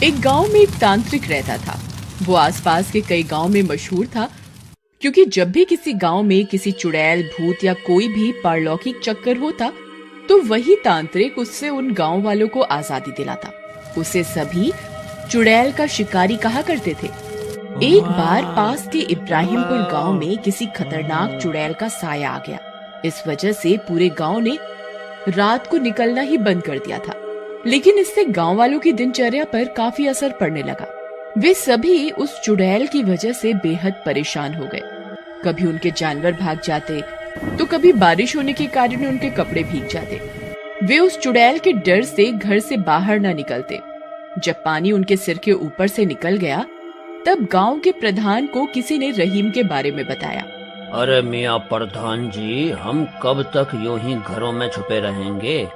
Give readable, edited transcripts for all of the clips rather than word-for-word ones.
एक गांव में एक तांत्रिक रहता था। वो आसपास के कई गांव में मशहूर था, क्योंकि जब भी किसी गांव में किसी चुड़ैल, भूत या कोई भी पारलौकिक चक्कर होता तो वही तांत्रिक उससे उन गांव वालों को आजादी दिलाता। उसे सभी चुड़ैल का शिकारी कहा करते थे। एक बार पास के इब्राहिमपुर गांव में किसी खतरनाक चुड़ैल का साया आ गया। इस वजह से पूरे गांव ने रात को निकलना ही बंद कर दिया था। लेकिन इससे गांव वालों की दिनचर्या पर काफी असर पड़ने लगा। वे सभी उस चुड़ैल की वजह से बेहद परेशान हो गए। कभी उनके जानवर भाग जाते तो कभी बारिश होने के कारण उनके कपड़े भीग जाते। वे उस चुड़ैल के डर से घर से बाहर न निकलते। जब पानी उनके सिर के ऊपर से निकल गया तब गांव के प्रधान को किसी ने रहीम के बारे में बताया। अरे मियाँ प्रधान जी, हम कब तक यूं ही घरों में छुपे रहेंगे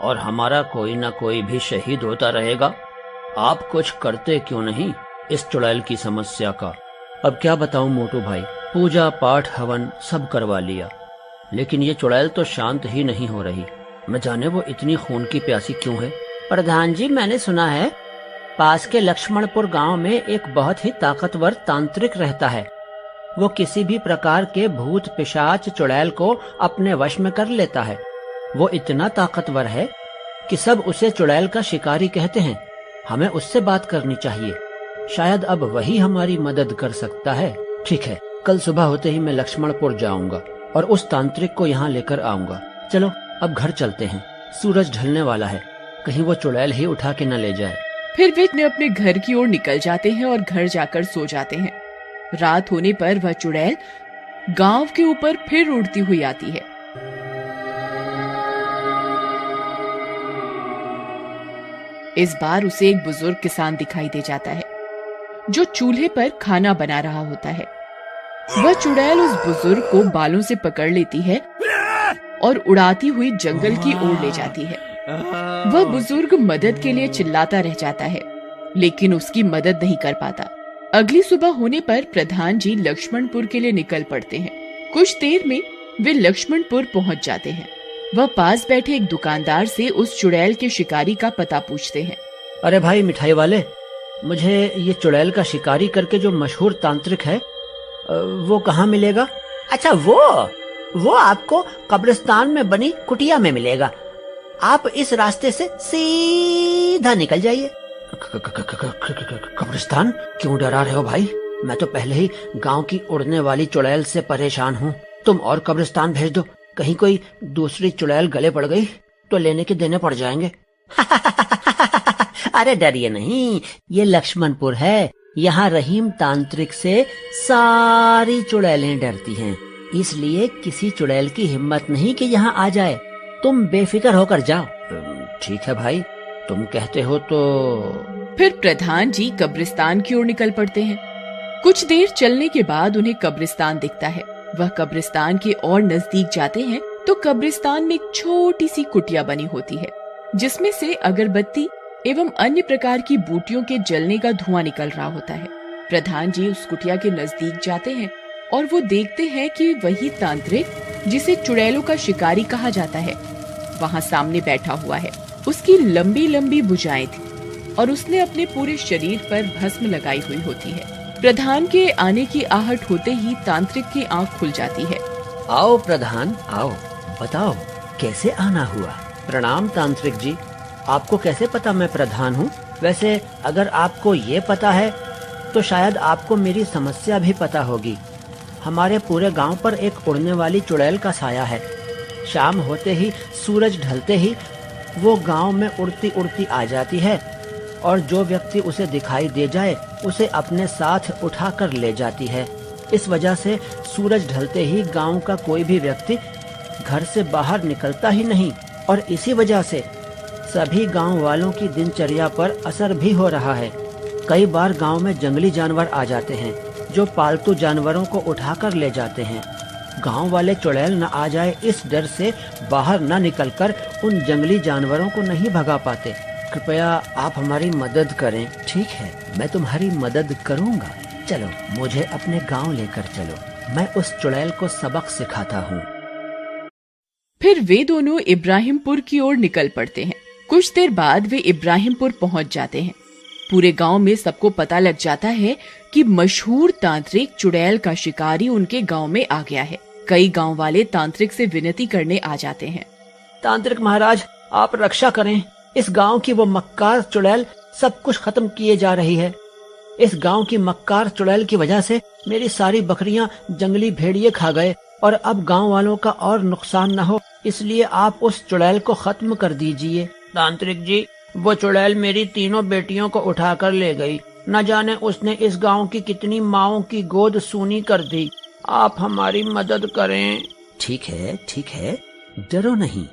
और हमारा कोई न कोई भी शहीद होता रहेगा। आप कुछ करते क्यों नहीं इस चुड़ैल की समस्या का। अब क्या बताऊं मोटू भाई, पूजा पाठ हवन सब करवा लिया, लेकिन ये चुड़ैल तो शांत ही नहीं हो रही। न जाने वो इतनी खून की प्यासी क्यों है। प्रधान जी, मैंने सुना है पास के लक्ष्मणपुर गांव में एक बहुत ही ताकतवर तांत्रिक रहता है। वो किसी भी प्रकार के भूत पिशाच चुड़ैल को अपने वश में कर लेता है। वो इतना ताकतवर है कि सब उसे चुड़ैल का शिकारी कहते हैं। हमें उससे बात करनी चाहिए, शायद अब वही हमारी मदद कर सकता है। ठीक है, कल सुबह होते ही मैं लक्ष्मणपुर जाऊंगा और उस तांत्रिक को यहाँ लेकर आऊंगा। चलो अब घर चलते हैं, सूरज ढलने वाला है, कहीं वो चुड़ैल ही उठा के न ले जाए। फिर वे अपने घर की ओर निकल जाते हैं और घर जाकर सो जाते हैं। रात होने पर वह चुड़ैल गांव के ऊपर फिर उड़ती हुई आती है। इस बार उसे एक बुजुर्ग किसान दिखाई दे जाता है जो चूल्हे पर खाना बना रहा होता है। वह चुड़ैल उस बुजुर्ग को बालों से पकड़ लेती है और उड़ाती हुई जंगल की ओर ले जाती है। वह बुजुर्ग मदद के लिए चिल्लाता रह जाता है, लेकिन उसकी मदद नहीं कर पाता। अगली सुबह होने पर प्रधान जी लक्ष्मणपुर के लिए निकल पड़ते हैं। कुछ देर में वे लक्ष्मणपुर पहुंच जाते हैं। वह पास बैठे एक दुकानदार से उस चुड़ैल के शिकारी का पता पूछते हैं। अरे भाई मिठाई वाले, मुझे ये चुड़ैल का शिकारी करके जो मशहूर तांत्रिक है वो कहाँ मिलेगा? अच्छा, वो आपको कब्रिस्तान में बनी कुटिया में मिलेगा। आप इस रास्ते से सीधा निकल जाइए। कब्रिस्तान? क्यों डरा रहे हो भाई? मैं तो पहले ही गांव की उड़ने वाली चुड़ैल से परेशान हूँ। तुम और कब्रिस्तान भेज दो, कहीं कोई दूसरी चुड़ैल गले पड़ गई तो लेने के देने पड़ जाएंगे। अरे डरिए नहीं, ये लक्ष्मणपुर है। यहाँ रहीम तांत्रिक से सारी चुड़ैलें डरती हैं, इसलिए किसी चुड़ैल की हिम्मत नहीं कि यहाँ आ जाए। तुम बेफिक्र होकर जाओ। ठीक है भाई, तुम कहते हो तो। फिर प्रधान जी कब्रिस्तान की ओर निकल पड़ते हैं। कुछ देर चलने के बाद उन्हें कब्रिस्तान दिखता है। वह कब्रिस्तान के और नजदीक जाते हैं तो कब्रिस्तान में एक छोटी सी कुटिया बनी होती है, जिसमें से अगरबत्ती एवं अन्य प्रकार की बूटियों के जलने का धुआं निकल रहा होता है। प्रधान जी उस कुटिया के नजदीक जाते हैं और वो देखते हैं कि वही तांत्रिक जिसे चुड़ैलों का शिकारी कहा जाता है वहाँ सामने बैठा हुआ है। उसकी लंबी लंबी भुजाएं थी और उसने अपने पूरे शरीर पर भस्म लगाई हुई होती है। प्रधान के आने की आहट होते ही तांत्रिक की आंख खुल जाती है। आओ प्रधान, आओ, बताओ कैसे आना हुआ। प्रणाम तांत्रिक जी, आपको कैसे पता मैं प्रधान हूँ? वैसे अगर आपको ये पता है तो शायद आपको मेरी समस्या भी पता होगी। हमारे पूरे गांव पर एक उड़ने वाली चुड़ैल का साया है। शाम होते ही, सूरज ढलते ही वो गांव में उड़ती उड़ती आ जाती है और जो व्यक्ति उसे दिखाई दे जाए उसे अपने साथ उठा कर ले जाती है। इस वजह से सूरज ढलते ही गांव का कोई भी व्यक्ति घर से बाहर निकलता ही नहीं और इसी वजह से सभी गांव वालों की दिनचर्या पर असर भी हो रहा है। कई बार गांव में जंगली जानवर आ जाते हैं जो पालतू जानवरों को उठाकर ले जाते हैं। गांव वाले चुड़ैल न आ जाए इस डर से बाहर न निकलकर उन जंगली जानवरों को नहीं भगा पाते। कृपया आप हमारी मदद करें। ठीक है, मैं तुम्हारी मदद करूंगा। चलो मुझे अपने गांव लेकर चलो, मैं उस चुड़ैल को सबक सिखाता हूँ। फिर वे दोनों इब्राहिमपुर की ओर निकल पड़ते हैं। कुछ देर बाद वे इब्राहिमपुर पहुंच जाते हैं। पूरे गांव में सबको पता लग जाता है कि मशहूर तांत्रिक चुड़ैल का शिकारी उनके गांव में आ गया है। कई गांव वाले तांत्रिक से विनती करने आ जाते हैं। तांत्रिक महाराज, आप रक्षा करें। इस गांव की वो मक्कार चुड़ैल सब कुछ खत्म किए जा रही है। इस गांव की मक्कार चुड़ैल की वजह से मेरी सारी बकरियां जंगली भेड़िए खा गए और अब गांव वालों का और नुकसान न हो, इसलिए आप उस चुड़ैल को खत्म कर दीजिए। तांत्रिक जी, वो चुड़ैल मेरी तीनों बेटियों को उठाकर ले गई। न जाने उसने इस गांव की कितनी माओं की गोद सूनी कर दी। आप हमारी मदद करें। ठीक है, डरो नहीं,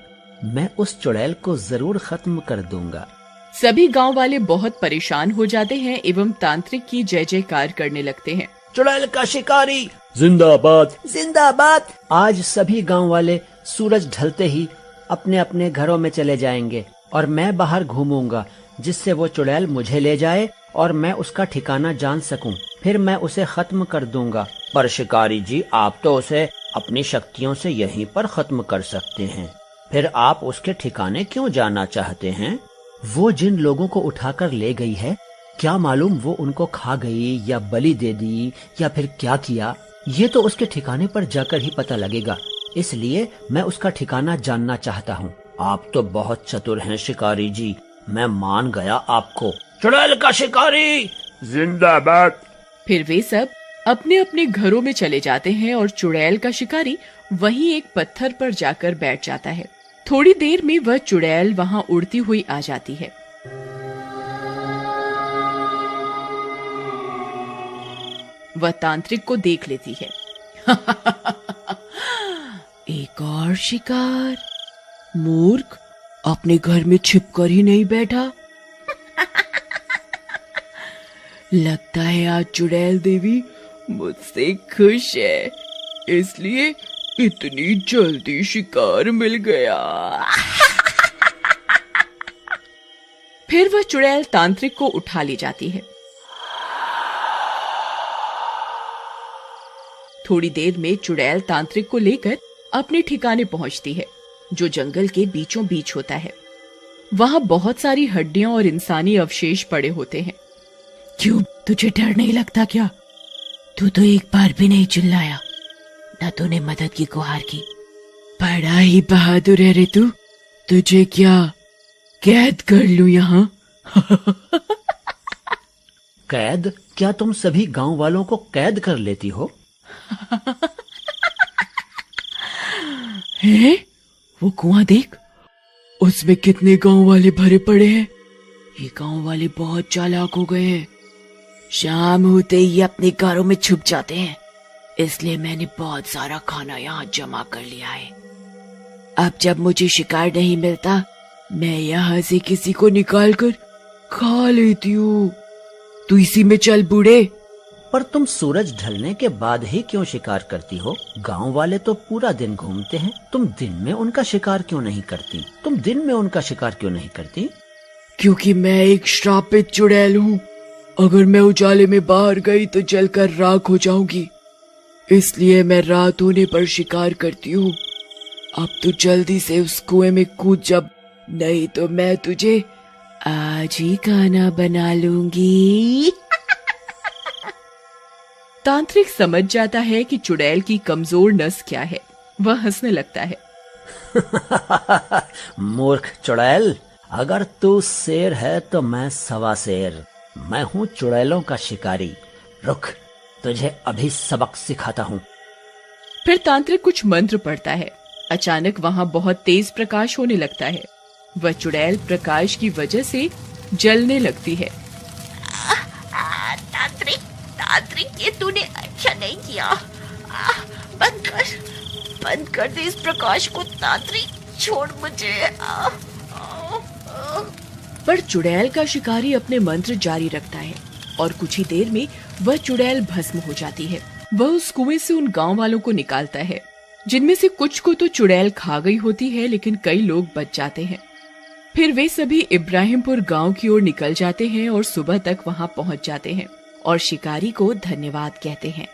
मैं उस चुड़ैल को जरूर खत्म कर दूंगा। सभी गांव वाले बहुत परेशान हो जाते हैं एवं तांत्रिक की जय जयकार करने लगते हैं। चुड़ैल का शिकारी जिंदाबाद, जिंदाबाद। आज सभी गांव वाले सूरज ढलते ही अपने अपने घरों में चले जाएंगे और मैं बाहर घूमूंगा, जिससे वो चुड़ैल मुझे ले जाए और मैं उसका ठिकाना जान सकूं। फिर मैं उसे खत्म कर दूंगा। पर शिकारी जी, आप तो उसे अपनी शक्तियों से यहीं पर खत्म कर सकते हैं। फिर आप उसके ठिकाने क्यों जाना चाहते हैं? वो जिन लोगों को उठाकर ले गई है, क्या मालूम वो उनको खा गई या बलि दे दी या फिर क्या किया। ये तो उसके ठिकाने पर जाकर ही पता लगेगा। इसलिए मैं उसका ठिकाना जानना चाहता हूँ। आप तो बहुत चतुर हैं शिकारी जी, मैं मान गया आपको। चुड़ैल का शिकारी जिंदाबाद। फिर वे सब अपने अपने घरों में चले जाते हैं और चुड़ैल का शिकारी वहीं एक पत्थर पर जाकर बैठ जाता है। थोड़ी देर में वह चुड़ैल वहां उड़ती हुई आ जाती है। वह तांत्रिक को देख लेती है। एक और शिकार, मूर्ख, अपने घर में छिपकर ही नहीं बैठा। लगता है आज चुड़ैल देवी मुझसे खुश है, इसलिए इतनी जल्दी शिकार मिल गया। फिर वह चुड़ैल तांत्रिक को उठा ले जाती है। थोड़ी देर में चुड़ैल तांत्रिक को लेकर अपने ठिकाने पहुंचती है, जो जंगल के बीचों बीच होता है। वहां बहुत सारी हड्डियां और इंसानी अवशेष पड़े होते हैं। क्यों, तुझे डर नहीं लगता क्या? तू तो एक बार भी नहीं चिल्लाया, न तूने मदद की गुहार की। बड़ा ही बहादुर है रे तू। तुझे क्या कैद कर लूं यहाँ? कैद? क्या तुम सभी गांव वालों को कैद कर लेती हो? हैं? वो कुआं देख, उसमें कितने गांव वाले भरे पड़े हैं। ये गांव वाले बहुत चालाक हो गए हैं। शाम होते ही अपने घरों में छुप जाते हैं, इसलिए मैंने बहुत सारा खाना यहाँ जमा कर लिया है। अब जब मुझे शिकार नहीं मिलता, मैं यहाँ से किसी को निकाल कर खा लेती हूँ। तू इसी में चल बूढ़े। पर तुम सूरज ढलने के बाद ही क्यों शिकार करती हो? गांव वाले तो पूरा दिन घूमते हैं, तुम दिन में उनका शिकार क्यों नहीं करती? क्योंकि मैं एक श्रापित चुड़ैल हूँ। अगर मैं उजाले में बाहर गई तो जलकर राख हो जाऊंगी, इसलिए मैं रात होने पर शिकार करती हूँ। अब तू जल्दी से उस कुएं में कूद जा, नहीं तो मैं तुझे आज ही खाना बना लूंगी। तांत्रिक समझ जाता है कि चुड़ैल की कमजोर नस क्या है। वह हंसने लगता है। मूर्ख चुड़ैल, अगर तू शेर है तो मैं सवा शेर। मैं हूँ चुड़ैलों का शिकारी। रुक, तुझे अभी सबक सिखाता हूँ। फिर तांत्रिक कुछ मंत्र पढ़ता है। अचानक वहाँ बहुत तेज प्रकाश होने लगता है। वह चुड़ैल प्रकाश की वजह से जलने लगती है। तांत्रिक, ये तूने अच्छा नहीं किया। बंद कर दे इस प्रकाश को तांत्रिक, छोड़ मुझे। पर चुड़ैल का शिकारी अपने मंत्र जारी रखता है और कुछ ही देर में वह चुड़ैल भस्म हो जाती है। वह उस कुएं से उन गांव वालों को निकालता है, जिनमें से कुछ को तो चुड़ैल खा गई होती है, लेकिन कई लोग बच जाते हैं। फिर वे सभी इब्राहिमपुर गांव की ओर निकल जाते हैं और सुबह तक वहां पहुंच जाते हैं और शिकारी को धन्यवाद कहते हैं।